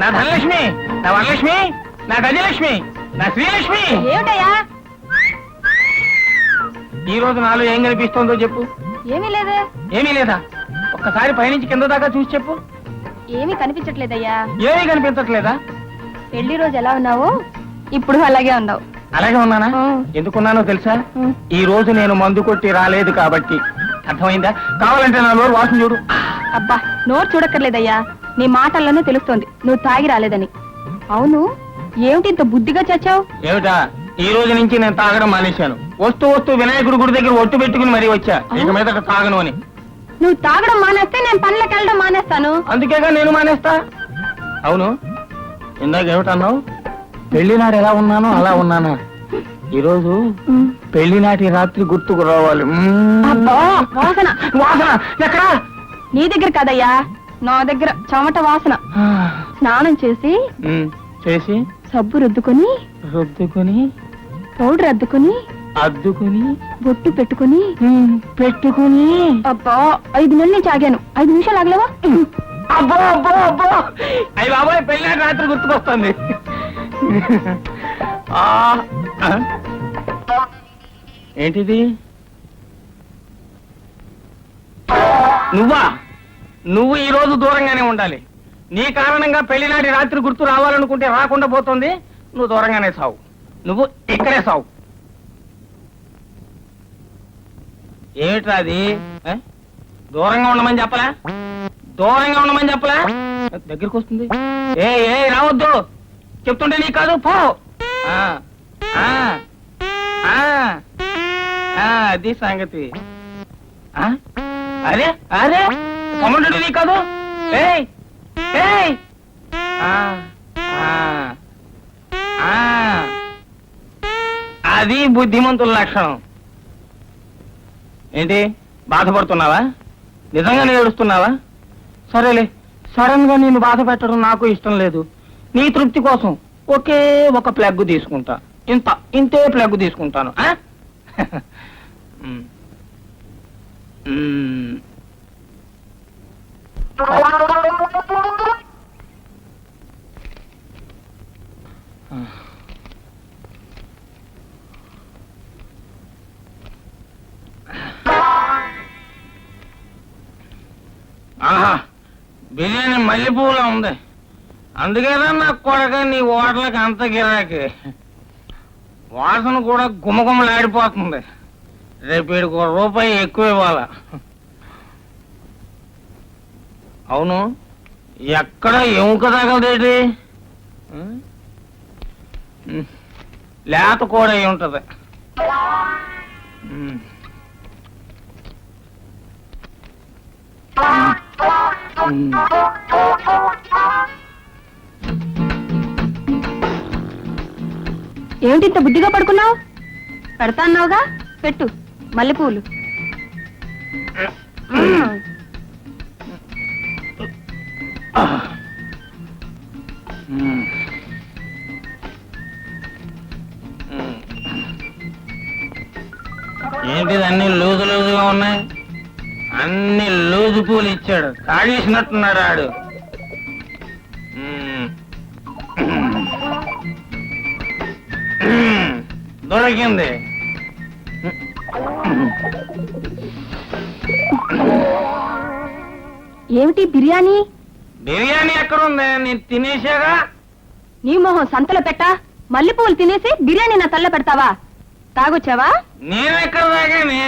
నా ధనలక్ష్మి, నా వరలక్ష్మి, నా గజలక్ష్మి, నా శ్రీలక్ష్మి. ఏమిటయ్యా? ఈ రోజు నాలో ఏం కనిపిస్తోందో చెప్పు. ఏమీ లేదే. ఏమీ లేదా? ఒక్కసారి పైనుంచి కింద దాకా చూసి చెప్పు. ఏమీ కనిపించట్లేదయ్యా. ఏమీ కనిపించట్లేదా? పెళ్లి రోజు ఎలా ఉన్నావు, ఇప్పుడు అలాగే ఉన్నావు. అలాగే ఉన్నానా? ఎందుకున్నానో తెలుసా? ఈ రోజు నేను మందు కొట్టి రాలేదు కాబట్టి. అర్థమైందా? కావాలంటే నా నోరు వాసన చూడు. అబ్బా, నోరు చూడక్కర్లేదయ్యా, నీ మాటల్లోనే తెలుస్తోంది నువ్వు తాగి రాలేదని. అవును, ఏమిటి ఇంత బుద్ధిగా చచ్చావు? ఏమిటా? ఈ రోజు నుంచి నేను తాగడం మానేశాను. వస్తూ వినాయకుడి గుడి దగ్గర ఒట్టు పెట్టుకుని మరీ వచ్చా, ఇక మీద తాగను అని. నువ్వు తాగడం మానేస్తే నేను పనులకు వెళ్ళడం మానేస్తాను. అందుకేగా నేను మానేస్తా. అవును, ఇందాక ఏమిటన్నావు? పెళ్లి నాడు ఎలా ఉన్నానో అలా ఉన్నానా? ఈరోజు పెళ్లి నాటి రాత్రి గుర్తుకు రావాలి. వాసన వాసన ఎక్కడా? నీ దగ్గర కాదయ్యా, నా దగ్గర చెమట వాసన. స్నానం చేసి సబ్బు రుద్దుకొని పౌడర్ అద్దుకొని బొట్టు పెట్టుకుని అబ్బా 5 నెలల నుంచి ఆగాను. 5 నిమిషాలు ఆగలేవా? అబ్బో అబ్బో అబ్బో, అయ్యి బాబోయ్, పెళ్లి నాటి రాత్రి గుర్తుకొస్తుంది. ఏంటిది? నువ్వు ఈ రోజు దూరంగానే ఉండాలి. నీ కారణంగా పెళ్లినాటి రాత్రి గుర్తు రావాలనుకుంటే రాకుండా పోతుంది. నువ్వు దూరంగానే సావు. నువ్వు ఇక్కడే సావు. ఏమిట్రా అది? దూరంగా ఉండమని చెప్పలా? దగ్గరికి వస్తుంది. ఏ రావద్దు చెప్తుంటే నీ కాదు, పో. అది సంగతి. అరే కమండు నీ కాదు. అది బుద్ధిమంతుల లక్షణం. ఏంటి, బాధపడుతున్నావా? నిజంగానే ఏడుస్తున్నావా? సరేలే, సడన్ గా నేను బాధ పెట్టడం నాకు ఇష్టం లేదు. నీ తృప్తి కోసం ఒకే ఒక ప్లగ్ తీసుకుంటా. ఇంతే ప్లగ్ తీసుకుంటాను. ఆహా, బిర్యానీ మల్లెపూలా ఉంది. అందుకేనా నా కొడక నీ ఓటలకి అంత గిరాకి. వాసన కూడా గుమగుమలాడిపోతుంది. రేపు వీడికి ₹1 ఎక్కువ ఇవ్వాలా? అవును, ఎక్కడ ఎముక తగలదేటి? లేత కూడా అయి ఉంటది. ఏమిటి ఇంత బుద్ధిగా పడుకున్నావు? పెడతా అన్నావుగా, పెట్టు మల్లెపూలు. ఏంటిది అన్ని లూజుగా ఉన్నాయి? అన్ని లూజు పూలు ఇచ్చాడు, కాడేసినట్టున్నాడు ఆడు. దొరికింది. ఏమిటి బిర్యానీ? బిర్యానీ ఎక్కడుంది? నేను తినేసాగా. నీ మొహం సంతలో పెట్టా. మల్లెపూలు తినేసి బిర్యానీ నా తల్ల పెడతావా? తాగొచ్చావా? నేనెక్కడ తాగానే,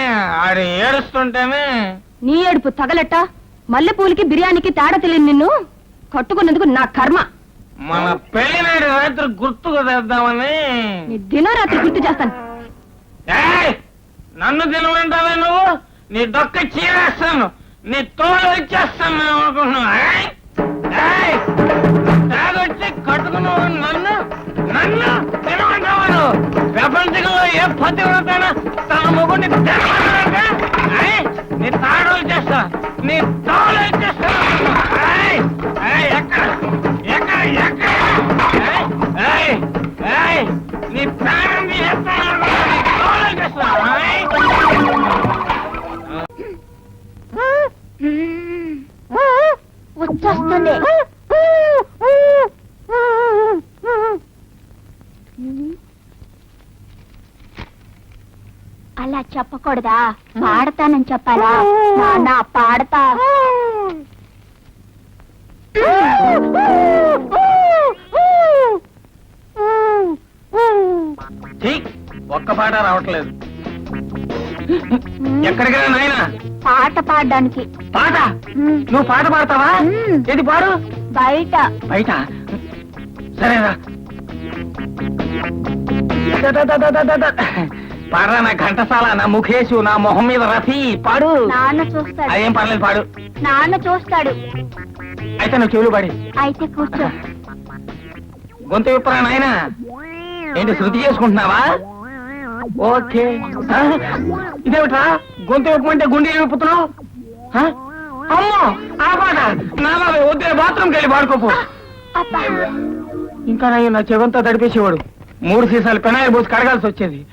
ఆడు ఏడుస్తుంటేనే. నీ ఏడుపు తగలెట్ట. మల్లెపూలకి బిర్యానీకి తేడా తెలియదు. నిన్ను కట్టుకున్నందుకు నా కర్మ. మన పెళ్లి నాడు రాత్రి గుర్తుకు తెద్దామని. నీ దినరాత్రి గుర్తు చేస్తాను. నన్ను తినమంటావా నువ్వు? నీ డొక్క చీరేస్తాను, నీ తోలు వచ్చేస్తాను అనుకుంటున్నావు. తాగొచ్చి కట్టుకున్నావు నన్ను తినమంటావా నువ్వు? ప్రపంచంలో ఏ పతివ్రతైనా తన మొగుడిని తినమంటాక నీ తాడు చేస్తా, నీ తోలు వచ్చేస్తా. ఎక్కడ నీ ప్రాణం తీసేస్తాను, నీ తోలు చేస్తా. వచ్చేస్తుంది. అలా చెప్పకూడదా? పాడతానని చెప్పాలా? నాన్న పాడతా. ఛీ, ఒక్క పాట రావట్లేదు. ఎక్కడికి నాయనా? పాట పాడడానికి. పాట? నువ్వు పాట పాడతావా? ఏది పాడు? బయట. బయట? సరేరా. పాడరా నా ఘంటసాల, నా ముఖేషు, నా మొహం మీద రఫీ, పాడు. నాన్న చూస్తాడు. అదేం పర్లేదు, పాడు. నాన్న చూస్తాడు. అయితే నువ్వు చెవులు పాడి. అయితే కూర్చో. గొంతు విప్పరా నాయనా. ఏంటి శృతి చేసుకుంటున్నావా? ఓకే. ఇదేమిట్రా, గొంతు విప్పమంటే గుండె విప్పుతున్నావు? అమ్మో, ఆ పాట నా బాబాయ్ వద్దే, బాత్రూమ్కి వెళ్ళి పాడుకోపో. అబ్బా. ఇంకా నా చెవంతా తడిపేసేవాడు. 3 సీసాలు పెనాయిల్ పోసి కడగాల్సి వచ్చేది.